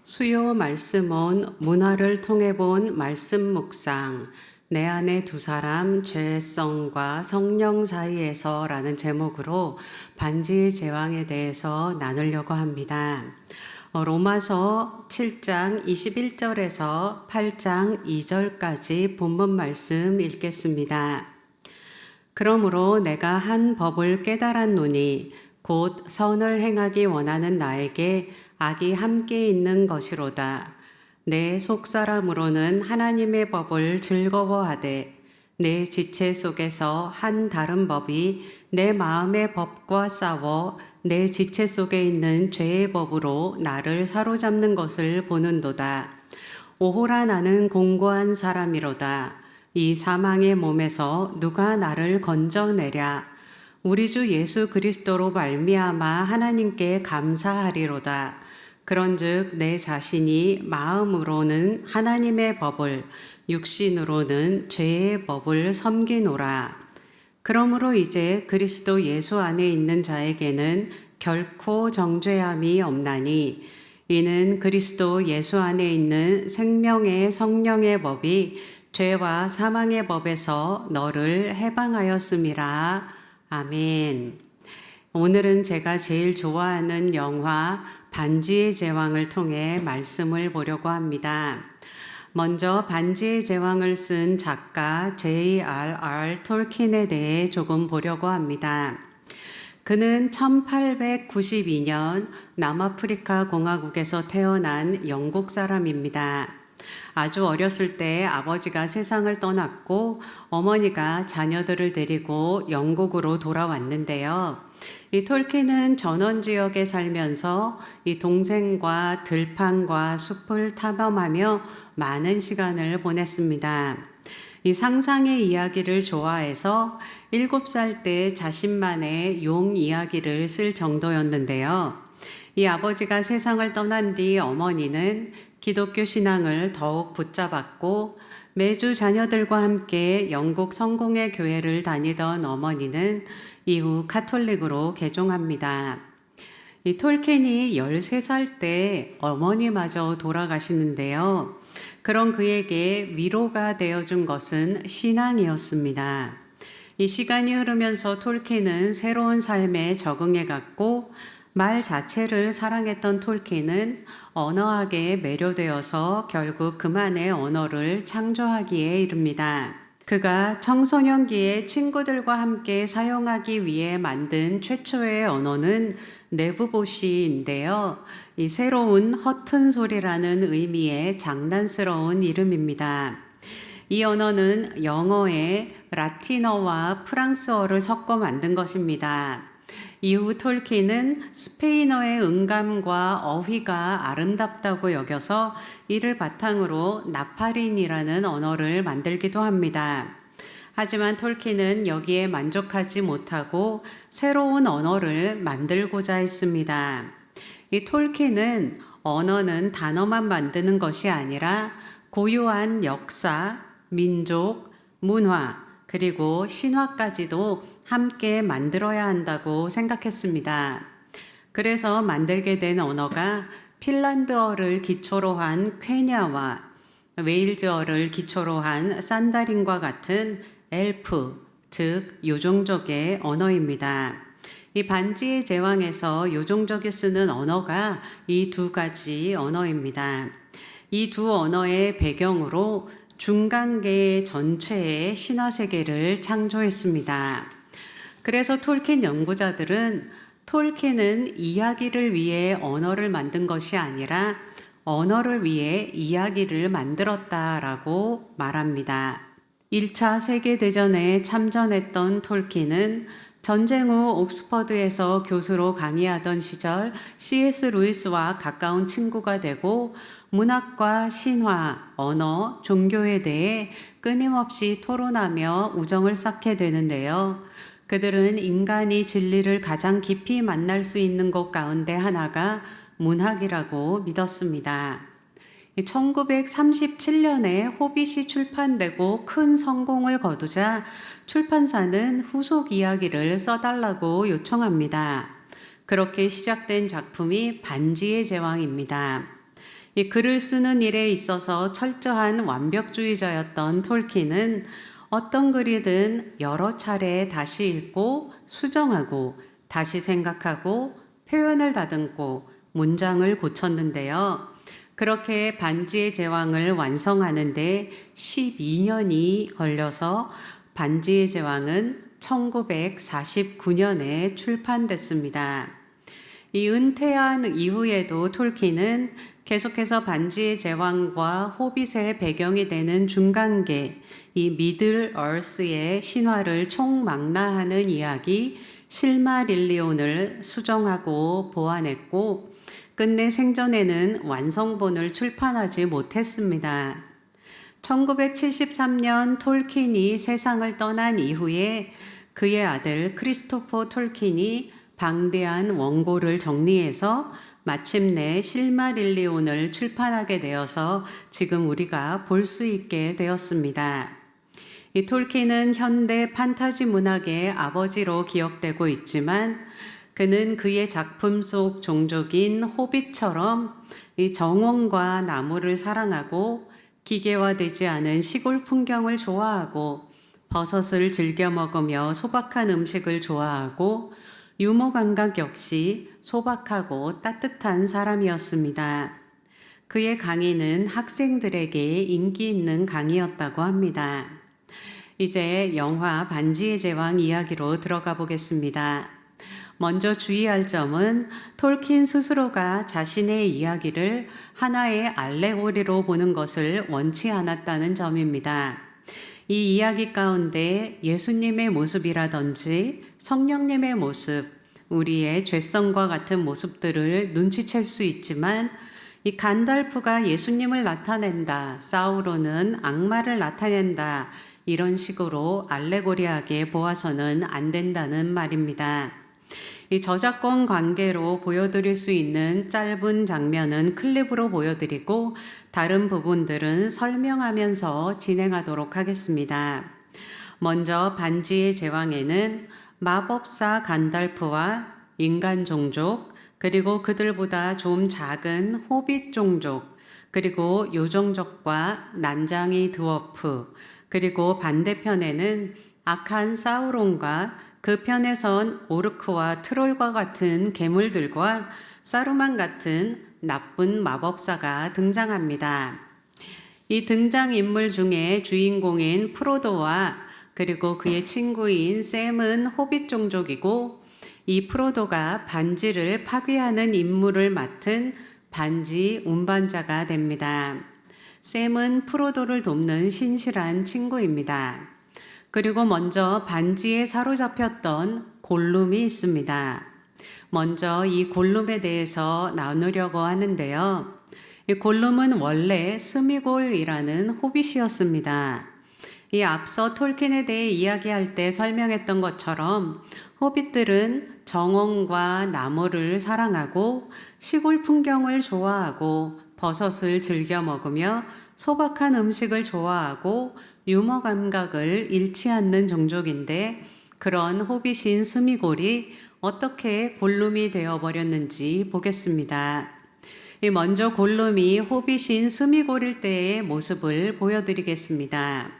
수요 말씀은 문화를 통해 본 말씀 묵상, 내 안에 두 사람 죄성과 성령 사이에서 라는 제목으로 반지의 제왕에 대해서 나누려고 합니다. 로마서 7장 21절에서 8장 2절까지 본문 말씀 읽겠습니다. 그러므로 내가 한 법을 깨달았노니 곧 선을 행하기 원하는 나에게 악이 함께 있는 것이로다. 내 속사람으로는 하나님의 법을 즐거워하되 내 지체 속에서 한 다른 법이 내 마음의 법과 싸워 내 지체 속에 있는 죄의 법으로 나를 사로잡는 것을 보는도다. 오호라 나는 공고한 사람이로다. 이 사망의 몸에서 누가 나를 건져내랴. 우리 주 예수 그리스도로 말미암아 하나님께 감사하리로다. 그런즉 내 자신이 마음으로는 하나님의 법을, 육신으로는 죄의 법을 섬기노라. 그러므로 이제 그리스도 예수 안에 있는 자에게는 결코 정죄함이 없나니 이는 그리스도 예수 안에 있는 생명의 성령의 법이 죄와 사망의 법에서 너를 해방하였음이라. 아멘. 오늘은 제가 제일 좋아하는 영화 반지의 제왕을 통해 말씀을 보려고 합니다. 먼저 반지의 제왕을 쓴 작가 J.R.R. 톨킨에 대해 조금 보려고 합니다. 그는 1892년 남아프리카 공화국에서 태어난 영국 사람입니다. 아주 어렸을 때 아버지가 세상을 떠났고 어머니가 자녀들을 데리고 영국으로 돌아왔는데요. 이 톨킨은 전원 지역에 살면서 이 동생과 들판과 숲을 탐험하며 많은 시간을 보냈습니다. 이 상상의 이야기를 좋아해서 7살 때 자신만의 용 이야기를 쓸 정도였는데요. 이 아버지가 세상을 떠난 뒤 어머니는 기독교 신앙을 더욱 붙잡았고 매주 자녀들과 함께 영국 성공회 교회를 다니던 어머니는 이후 카톨릭으로 개종합니다. 이 톨킨이 13살 때 어머니마저 돌아가시는데요. 그런 그에게 위로가 되어준 것은 신앙이었습니다. 이 시간이 흐르면서 톨킨은 새로운 삶에 적응해갔고 말 자체를 사랑했던 톨킨은 언어학에 매료되어서 결국 그만의 언어를 창조하기에 이릅니다. 그가 청소년기에 친구들과 함께 사용하기 위해 만든 최초의 언어는 네부보시인데요. 이 새로운 허튼 소리라는 의미의 장난스러운 이름입니다. 이 언어는 영어에 라틴어와 프랑스어를 섞어 만든 것입니다. 이후 톨킨은 스페인어의 음감과 어휘가 아름답다고 여겨서 이를 바탕으로 나파린이라는 언어를 만들기도 합니다. 하지만 톨킨은 여기에 만족하지 못하고 새로운 언어를 만들고자 했습니다. 이 톨킨은 언어는 단어만 만드는 것이 아니라 고유한 역사, 민족, 문화, 그리고 신화까지도 함께 만들어야 한다고 생각했습니다. 그래서 만들게 된 언어가 핀란드어를 기초로 한 퀘냐와 웨일즈어를 기초로 한 산다린과 같은 엘프, 즉 요종족의 언어입니다. 이 반지의 제왕에서 요종족이 쓰는 언어가 이 두 가지 언어입니다. 이 두 언어의 배경으로 중간계 전체의 신화세계를 창조했습니다. 그래서 톨킨 연구자들은 톨킨은 이야기를 위해 언어를 만든 것이 아니라 언어를 위해 이야기를 만들었다라고 말합니다. 1차 세계대전에 참전했던 톨킨은 전쟁 후 옥스퍼드에서 교수로 강의하던 시절 C.S. 루이스와 가까운 친구가 되고 문학과 신화, 언어, 종교에 대해 끊임없이 토론하며 우정을 쌓게 되는데요. 그들은 인간이 진리를 가장 깊이 만날 수 있는 곳 가운데 하나가 문학이라고 믿었습니다. 1937년에 호빗이 출판되고 큰 성공을 거두자 출판사는 후속 이야기를 써달라고 요청합니다. 그렇게 시작된 작품이 반지의 제왕입니다. 이 글을 쓰는 일에 있어서 철저한 완벽주의자였던 톨킨은 어떤 글이든 여러 차례 다시 읽고 수정하고 다시 생각하고 표현을 다듬고 문장을 고쳤는데요. 그렇게 반지의 제왕을 완성하는데 12년이 걸려서 반지의 제왕은 1949년에 출판됐습니다. 이 은퇴한 이후에도 톨킨은 계속해서 반지의 제왕과 호빗의 배경이 되는 중간계, 이 미들 얼스의 신화를 총망라하는 이야기 실마릴리온을 수정하고 보완했고 끝내 생전에는 완성본을 출판하지 못했습니다. 1973년 톨킨이 세상을 떠난 이후에 그의 아들 크리스토퍼 톨킨이 방대한 원고를 정리해서 마침내 실마릴리온을 출판하게 되어서 지금 우리가 볼 수 있게 되었습니다. 이 톨킨은 현대 판타지 문학의 아버지로 기억되고 있지만 그는 그의 작품 속 종족인 호빗처럼 이 정원과 나무를 사랑하고 기계화되지 않은 시골 풍경을 좋아하고 버섯을 즐겨 먹으며 소박한 음식을 좋아하고 유머 감각 역시 소박하고 따뜻한 사람이었습니다. 그의 강의는 학생들에게 인기 있는 강의였다고 합니다. 이제 영화 반지의 제왕 이야기로 들어가 보겠습니다. 먼저 주의할 점은 톨킨 스스로가 자신의 이야기를 하나의 알레고리로 보는 것을 원치 않았다는 점입니다. 이 이야기 가운데 예수님의 모습이라든지 성령님의 모습, 우리의 죄성과 같은 모습들을 눈치챌 수 있지만 이 간달프가 예수님을 나타낸다, 사우론은 악마를 나타낸다, 이런 식으로 알레고리하게 보아서는 안 된다는 말입니다. 이 저작권 관계로 보여드릴 수 있는 짧은 장면은 클립으로 보여드리고 다른 부분들은 설명하면서 진행하도록 하겠습니다. 먼저 반지의 제왕에는 마법사 간달프와 인간 종족, 그리고 그들보다 좀 작은 호빗 종족, 그리고 요종족과 난장이 드워프, 그리고 반대편에는 악한 사우론과 그 편에선 오르크와 트롤과 같은 괴물들과 사루만 같은 나쁜 마법사가 등장합니다. 이 등장인물 중에 주인공인 프로도와 그리고 그의 친구인 샘은 호빗 종족이고 이 프로도가 반지를 파괴하는 임무를 맡은 반지 운반자가 됩니다. 샘은 프로도를 돕는 신실한 친구입니다. 그리고 먼저 반지에 사로잡혔던 골룸이 있습니다. 먼저 이 골룸에 대해서 나누려고 하는데요. 이 골룸은 원래 스미골이라는 호빗이었습니다. 이 앞서 톨킨에 대해 이야기할 때 설명했던 것처럼 호빗들은 정원과 나무를 사랑하고 시골 풍경을 좋아하고 버섯을 즐겨 먹으며 소박한 음식을 좋아하고 유머 감각을 잃지 않는 종족인데 그런 호빗인 스미골이 어떻게 골룸이 되어버렸는지 보겠습니다. 먼저 골룸이 호빗인 스미골일 때의 모습을 보여드리겠습니다.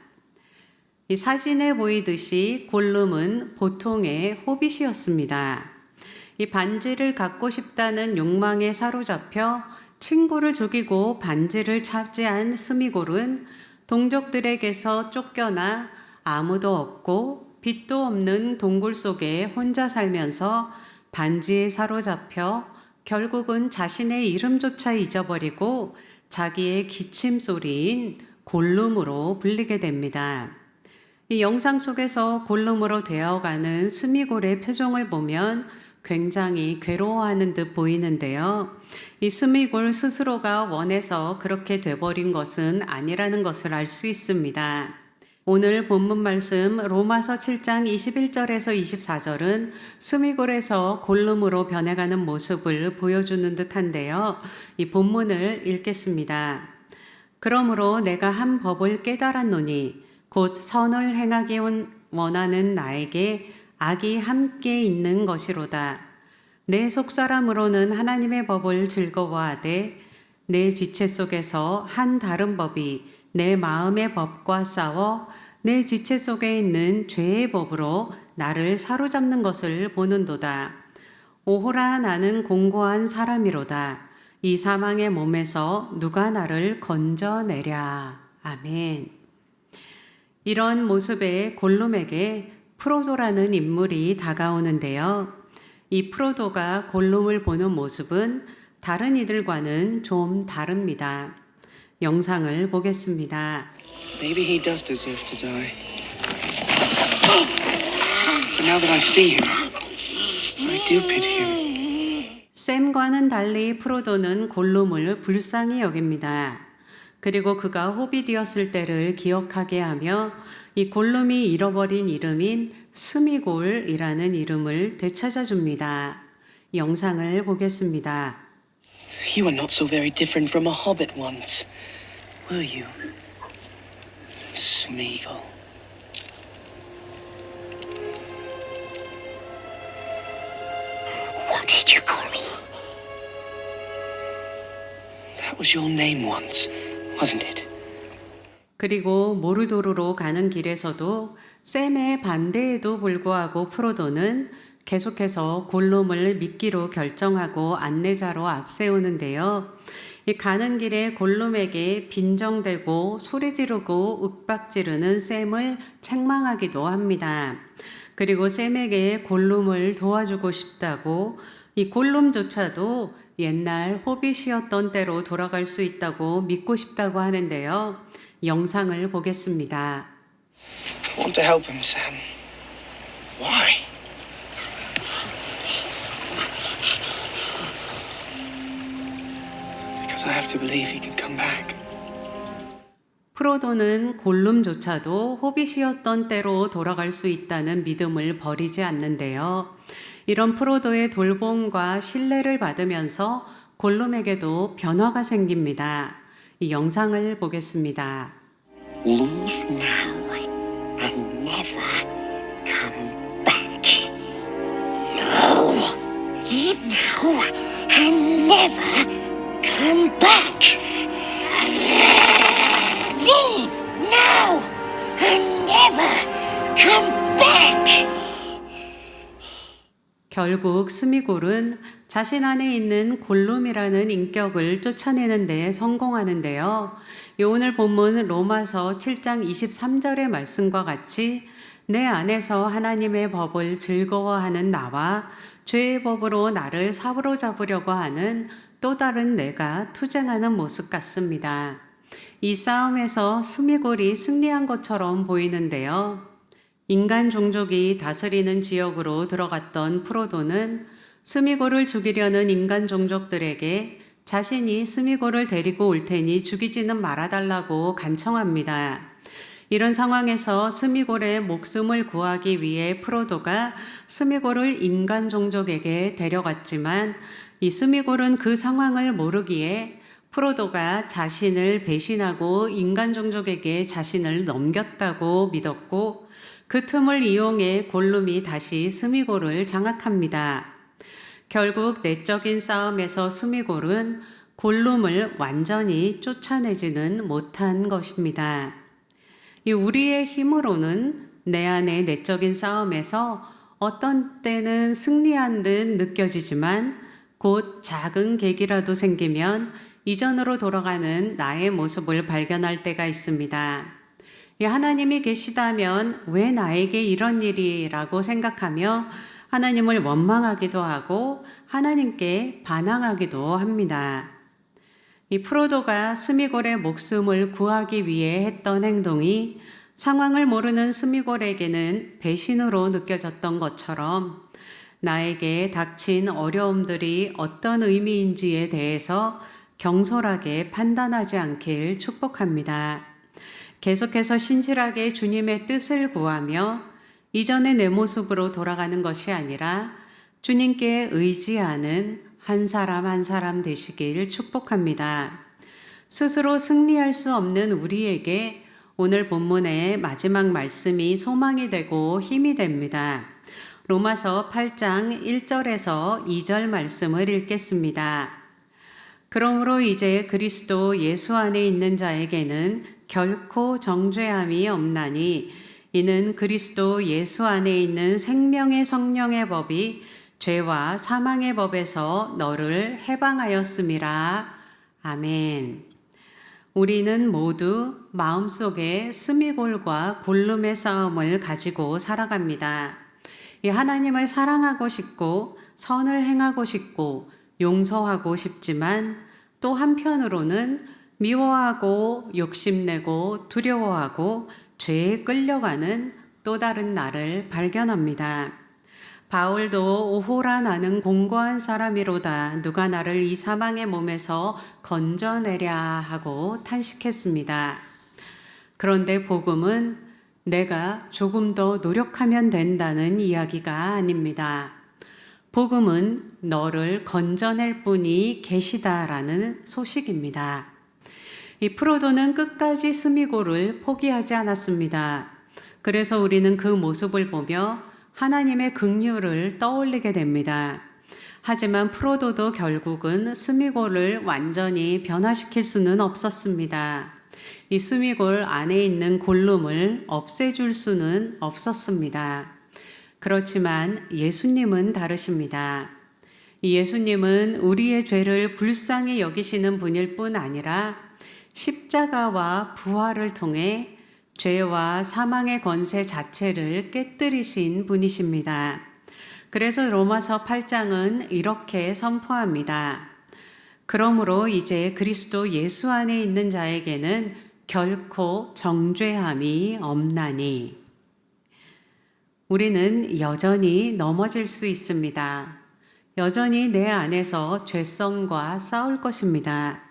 이 사진에 보이듯이 골룸은 보통의 호빗이었습니다. 이 반지를 갖고 싶다는 욕망에 사로잡혀 친구를 죽이고 반지를 차지한 스미골은 동족들에게서 쫓겨나 아무도 없고 빛도 없는 동굴 속에 혼자 살면서 반지에 사로잡혀 결국은 자신의 이름조차 잊어버리고 자기의 기침 소리인 골룸으로 불리게 됩니다. 이 영상 속에서 골룸으로 되어가는 스미골의 표정을 보면 굉장히 괴로워하는 듯 보이는데요. 이 스미골 스스로가 원해서 그렇게 돼버린 것은 아니라는 것을 알 수 있습니다. 오늘 본문 말씀 로마서 7장 21절에서 24절은 스미골에서 골룸으로 변해가는 모습을 보여주는 듯한데요. 이 본문을 읽겠습니다. 그러므로 내가 한 법을 깨달았노니 곧 선을 행하기 원하는 나에게 악이 함께 있는 것이로다. 내 속사람으로는 하나님의 법을 즐거워하되 내 지체 속에서 한 다른 법이 내 마음의 법과 싸워 내 지체 속에 있는 죄의 법으로 나를 사로잡는 것을 보는도다. 오호라 나는 공고한 사람이로다. 이 사망의 몸에서 누가 나를 건져내랴. 아멘. 이런 모습의 골룸에게 프로도라는 인물이 다가오는데요. 이 프로도가 골룸을 보는 모습은 다른 이들과는 좀 다릅니다. 영상을 보겠습니다. Maybe he does deserve to die. But now that I see him, I do pity him. 샘과는 달리 프로도는 골룸을 불쌍히 여깁니다. 그리고 그가 호빗이었을 때를 기억하게 하며 이 골룸이 잃어버린 이름인 스미골이라는 이름을 되찾아줍니다. 영상을 보겠습니다. You were not so very different from a hobbit once, were you? Smeagol. What did you call me? That was your name once, wasn't it? 그리고 모르도르로 가는 길에서도 샘의 반대에도 불구하고 프로도는 계속해서 골룸을 믿기로 결정하고 안내자로 앞세우는데요. 이 가는 길에 골룸에게 빈정대고 소리 지르고 윽박지르는 샘을 책망하기도 합니다. 그리고 샘에게 골룸을 도와주고 싶다고 이 골룸조차도 옛날 호빗이었던 때로 돌아갈 수 있다고 믿고 싶다고 하는데요. 영상을 보겠습니다. I want to help him, Sam. Why? Because I have to believe he can come back. 프로도는 골룸조차도 호빗이었던 때로 돌아갈 수 있다는 믿음을 버리지 않는데요. 이런 프로도의 돌봄과 신뢰를 받으면서 골룸에게도 변화가 생깁니다. 이 영상을 보겠습니다. Leave now and never come back. No, leave now and never come back. Leave now and never come back. 결국 스미골은 자신 안에 있는 골룸이라는 인격을 쫓아내는 데 성공하는데요. 오늘 본문 로마서 7장 23절의 말씀과 같이 내 안에서 하나님의 법을 즐거워하는 나와 죄의 법으로 나를 사로잡으려고 하는 또 다른 내가 투쟁하는 모습 같습니다. 이 싸움에서 스미골이 승리한 것처럼 보이는데요. 인간 종족이 다스리는 지역으로 들어갔던 프로도는 스미골을 죽이려는 인간 종족들에게 자신이 스미골을 데리고 올 테니 죽이지는 말아달라고 간청합니다. 이런 상황에서 스미골의 목숨을 구하기 위해 프로도가 스미골을 인간 종족에게 데려갔지만 이 스미골은 그 상황을 모르기에 프로도가 자신을 배신하고 인간 종족에게 자신을 넘겼다고 믿었고 그 틈을 이용해 골룸이 다시 스미골을 장악합니다. 결국 내적인 싸움에서 스미골은 골룸을 완전히 쫓아내지는 못한 것입니다. 우리의 힘으로는 내 안의 내적인 싸움에서 어떤 때는 승리한 듯 느껴지지만 곧 작은 계기라도 생기면 이전으로 돌아가는 나의 모습을 발견할 때가 있습니다. 하나님이 계시다면 왜 나에게 이런 일이라고 생각하며 하나님을 원망하기도 하고 하나님께 반항하기도 합니다. 이 프로도가 스미골의 목숨을 구하기 위해 했던 행동이 상황을 모르는 스미골에게는 배신으로 느껴졌던 것처럼 나에게 닥친 어려움들이 어떤 의미인지에 대해서 경솔하게 판단하지 않길 축복합니다. 계속해서 신실하게 주님의 뜻을 구하며 이전의 내 모습으로 돌아가는 것이 아니라 주님께 의지하는 한 사람 한 사람 되시길 축복합니다. 스스로 승리할 수 없는 우리에게 오늘 본문의 마지막 말씀이 소망이 되고 힘이 됩니다. 로마서 8장 1절에서 2절 말씀을 읽겠습니다. 그러므로 이제 그리스도 예수 안에 있는 자에게는 결코 정죄함이 없나니 이는 그리스도 예수 안에 있는 생명의 성령의 법이 죄와 사망의 법에서 너를 해방하였음이라. 아멘. 우리는 모두 마음속에 스미골과 골룸의 싸움을 가지고 살아갑니다. 이 하나님을 사랑하고 싶고 선을 행하고 싶고 용서하고 싶지만 또 한편으로는 미워하고 욕심내고 두려워하고 죄에 끌려가는 또 다른 나를 발견합니다. 바울도 오호라 나는 공고한 사람이로다 누가 나를 이 사망의 몸에서 건져내랴 하고 탄식했습니다. 그런데 복음은 내가 조금 더 노력하면 된다는 이야기가 아닙니다. 복음은 너를 건져낼 분이 계시다라는 소식입니다. 이 프로도는 끝까지 스미고를 포기하지 않았습니다. 그래서 우리는 그 모습을 보며 하나님의 긍휼을 떠올리게 됩니다. 하지만 프로도도 결국은 스미골을 완전히 변화시킬 수는 없었습니다. 이 스미골 안에 있는 골룸을 없애줄 수는 없었습니다. 그렇지만 예수님은 다르십니다. 예수님은 우리의 죄를 불쌍히 여기시는 분일 뿐 아니라 십자가와 부활을 통해 죄와 사망의 권세 자체를 깨뜨리신 분이십니다. 그래서 로마서 8장은 이렇게 선포합니다. 그러므로 이제 그리스도 예수 안에 있는 자에게는 결코 정죄함이 없나니. 우리는 여전히 넘어질 수 있습니다. 여전히 내 안에서 죄성과 싸울 것입니다.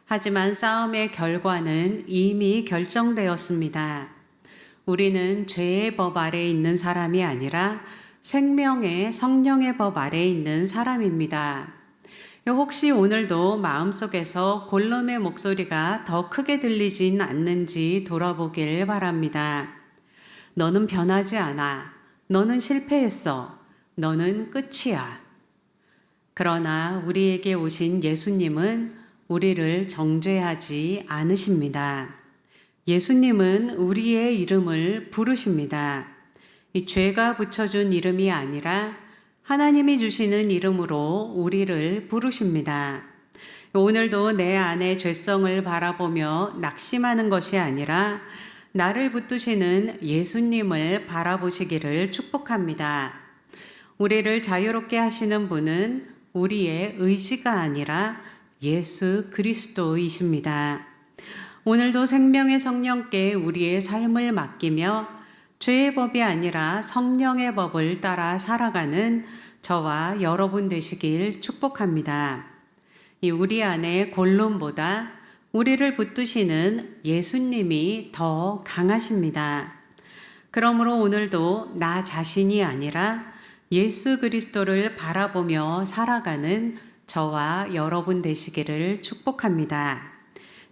하지만 싸움의 결과는 이미 결정되었습니다. 우리는 죄의 법 아래에 있는 사람이 아니라 생명의 성령의 법 아래에 있는 사람입니다. 혹시 오늘도 마음속에서 골룸의 목소리가 더 크게 들리진 않는지 돌아보길 바랍니다. 너는 변하지 않아. 너는 실패했어. 너는 끝이야. 그러나 우리에게 오신 예수님은 우리를 정죄하지 않으십니다. 예수님은 우리의 이름을 부르십니다. 이 죄가 붙여준 이름이 아니라 하나님이 주시는 이름으로 우리를 부르십니다. 오늘도 내 안의 죄성을 바라보며 낙심하는 것이 아니라 나를 붙드시는 예수님을 바라보시기를 축복합니다. 우리를 자유롭게 하시는 분은 우리의 의지가 아니라 예수 그리스도이십니다. 오늘도 생명의 성령께 우리의 삶을 맡기며 죄의 법이 아니라 성령의 법을 따라 살아가는 저와 여러분 되시길 축복합니다. 이 우리 안에 골룸보다 우리를 붙드시는 예수님이 더 강하십니다. 그러므로 오늘도 나 자신이 아니라 예수 그리스도를 바라보며 살아가는 저와 여러분 되시기를 축복합니다.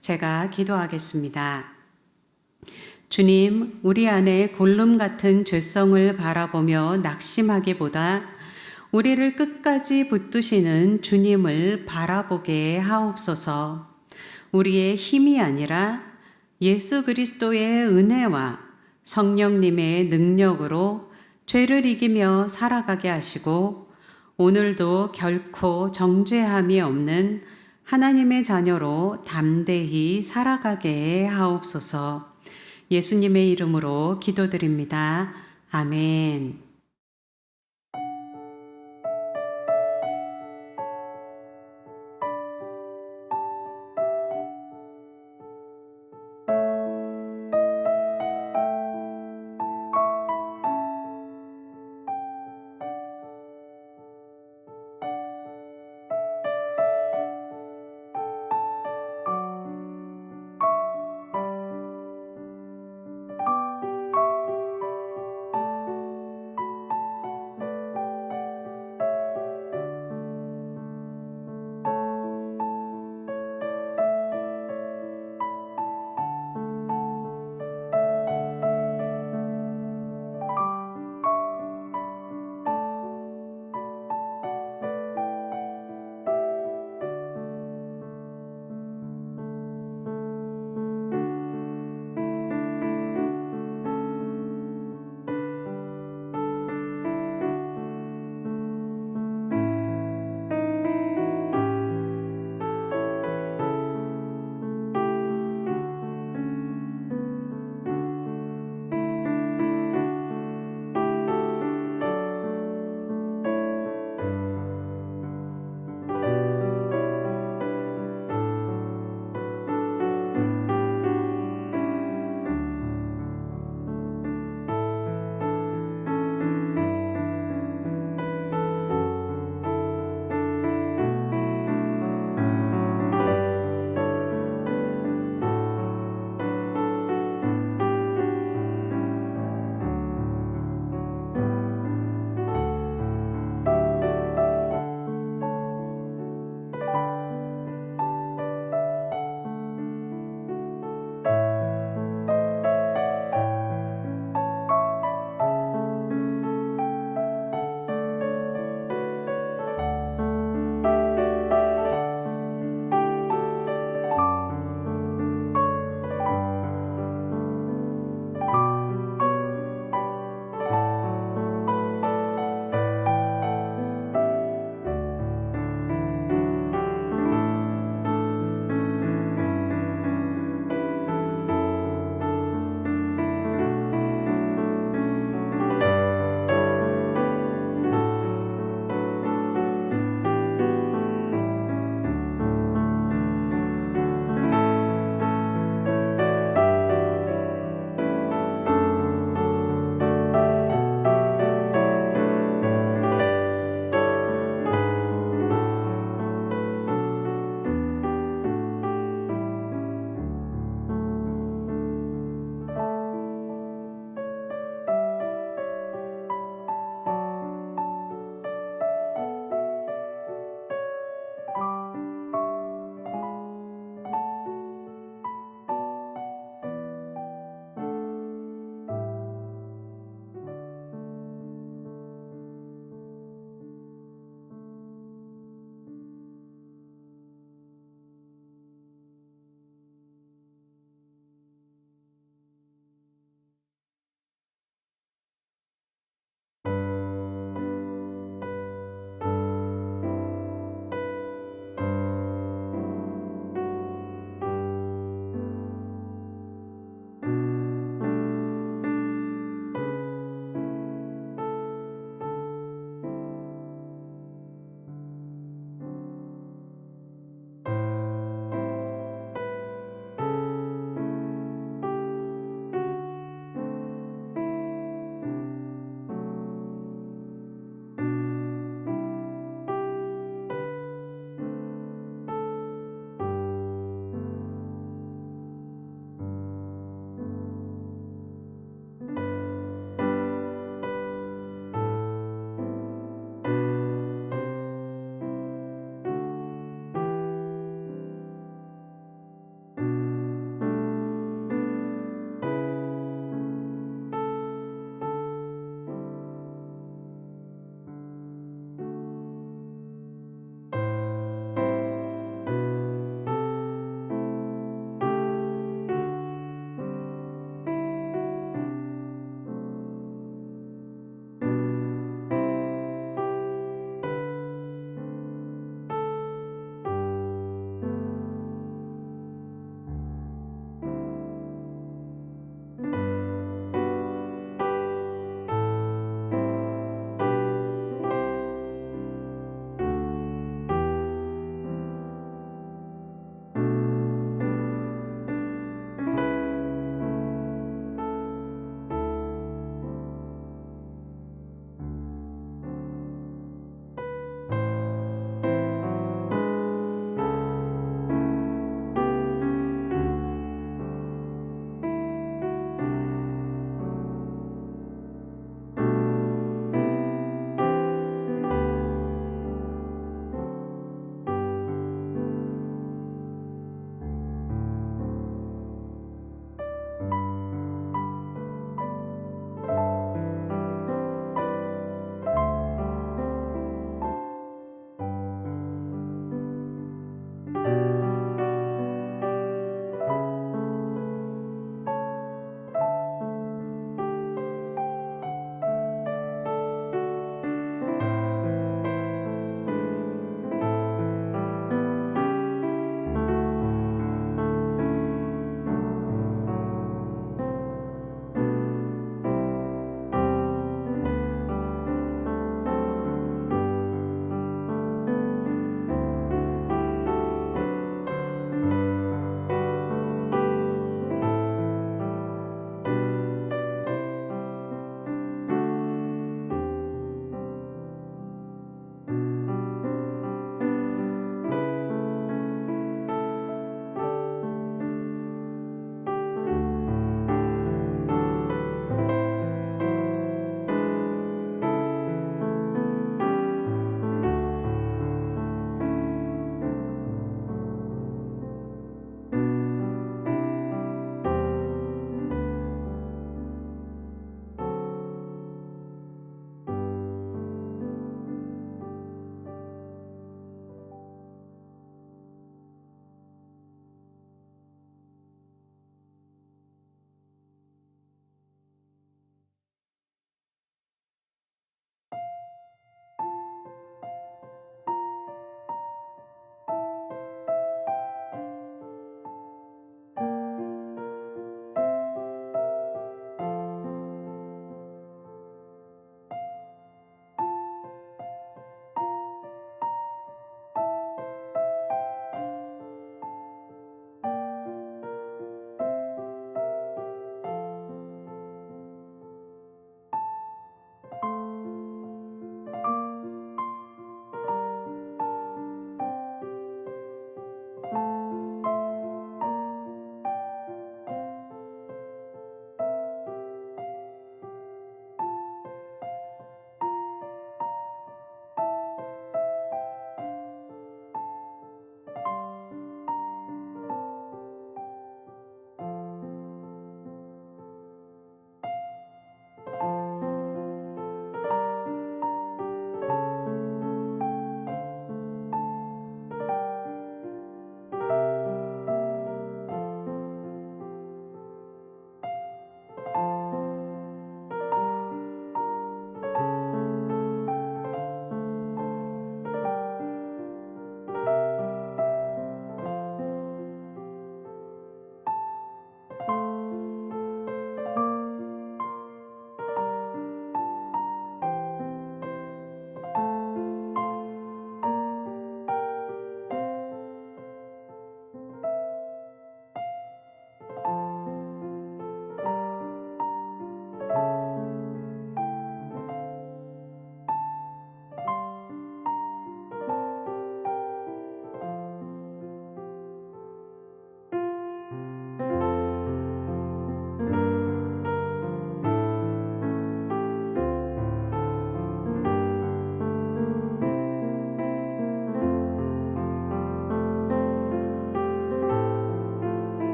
제가 기도하겠습니다. 주님, 우리 안에 골룸 같은 죄성을 바라보며 낙심하기보다 우리를 끝까지 붙드시는 주님을 바라보게 하옵소서. 우리의 힘이 아니라 예수 그리스도의 은혜와 성령님의 능력으로 죄를 이기며 살아가게 하시고 오늘도 결코 정죄함이 없는 하나님의 자녀로 담대히 살아가게 하옵소서. 예수님의 이름으로 기도드립니다. 아멘.